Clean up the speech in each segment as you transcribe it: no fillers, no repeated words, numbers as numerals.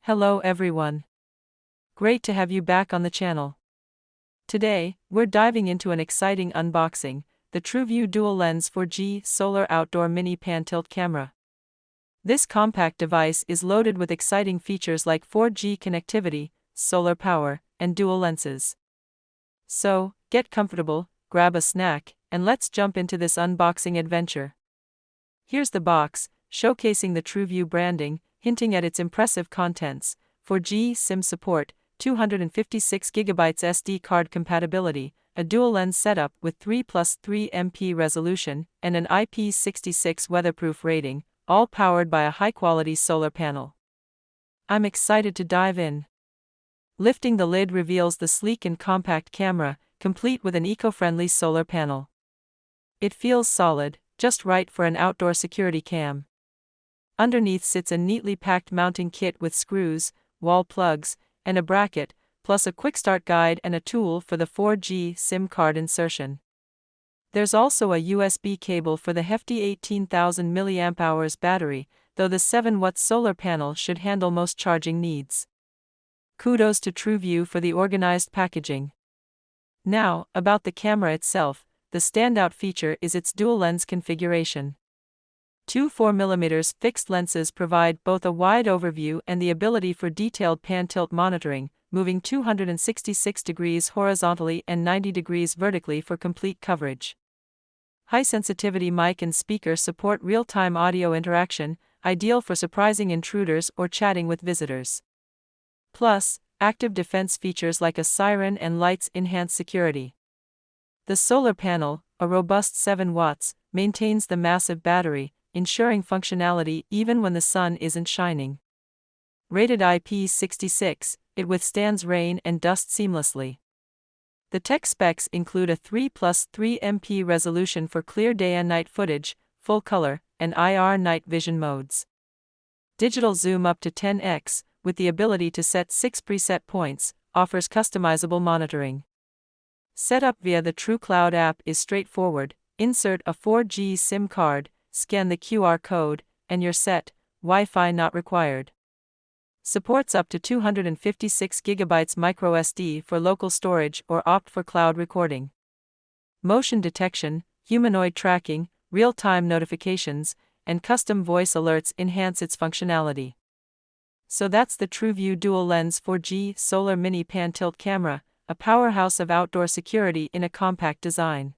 Hello everyone. Great to have you back on the channel. Today, we're diving into an exciting unboxing, the Trueview Dual Lens 4G Solar Outdoor Mini Pan-Tilt Camera. This compact device is loaded with exciting features like 4G connectivity, solar power, and dual lenses. So, get comfortable, grab a snack, and let's jump into this unboxing adventure. Here's the box, showcasing the Trueview branding, hinting at its impressive contents: 4G SIM support, 256GB SD card compatibility, a dual lens setup with 3+3 MP resolution, and an IP66 weatherproof rating, all powered by a high-quality solar panel. I'm excited to dive in. Lifting the lid reveals the sleek and compact camera, complete with an eco-friendly solar panel. It feels solid, just right for an outdoor security cam. Underneath sits a neatly packed mounting kit with screws, wall plugs, and a bracket, plus a quick start guide and a tool for the 4G SIM card insertion. There's also a USB cable for the hefty 18,000 mAh battery, though the 7-watt solar panel should handle most charging needs. Kudos to Trueview for the organized packaging. Now, about the camera itself, the standout feature is its dual lens configuration. Two 4mm fixed lenses provide both a wide overview and the ability for detailed pan-tilt monitoring, moving 266 degrees horizontally and 90 degrees vertically for complete coverage. High-sensitivity mic and speaker support real-time audio interaction, ideal for surprising intruders or chatting with visitors. Plus, active defense features like a siren and lights enhance security. The solar panel, a robust 7 watts, maintains the massive battery, ensuring functionality even when the sun isn't shining. Rated IP66, it withstands rain and dust seamlessly. The tech specs include a 3+3 MP resolution for clear day and night footage, full color, and IR night vision modes. Digital zoom up to 10x, with the ability to set 6 preset points, offers customizable monitoring. Setup via the Truecloud app is straightforward. Insert a 4G SIM card, scan the QR code, and you're set, Wi-Fi not required. Supports up to 256GB microSD for local storage or opt for cloud recording. Motion detection, humanoid tracking, real-time notifications, and custom voice alerts enhance its functionality. So that's the Trueview Dual Lens 4G Solar Mini Pan-Tilt Camera, a powerhouse of outdoor security in a compact design.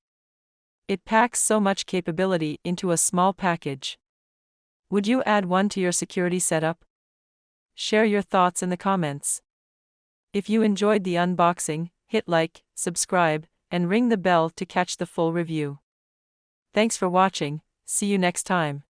It packs so much capability into a small package. Would you add one to your security setup? Share your thoughts in the comments. If you enjoyed the unboxing, hit like, subscribe, and ring the bell to catch the full review. Thanks for watching, see you next time.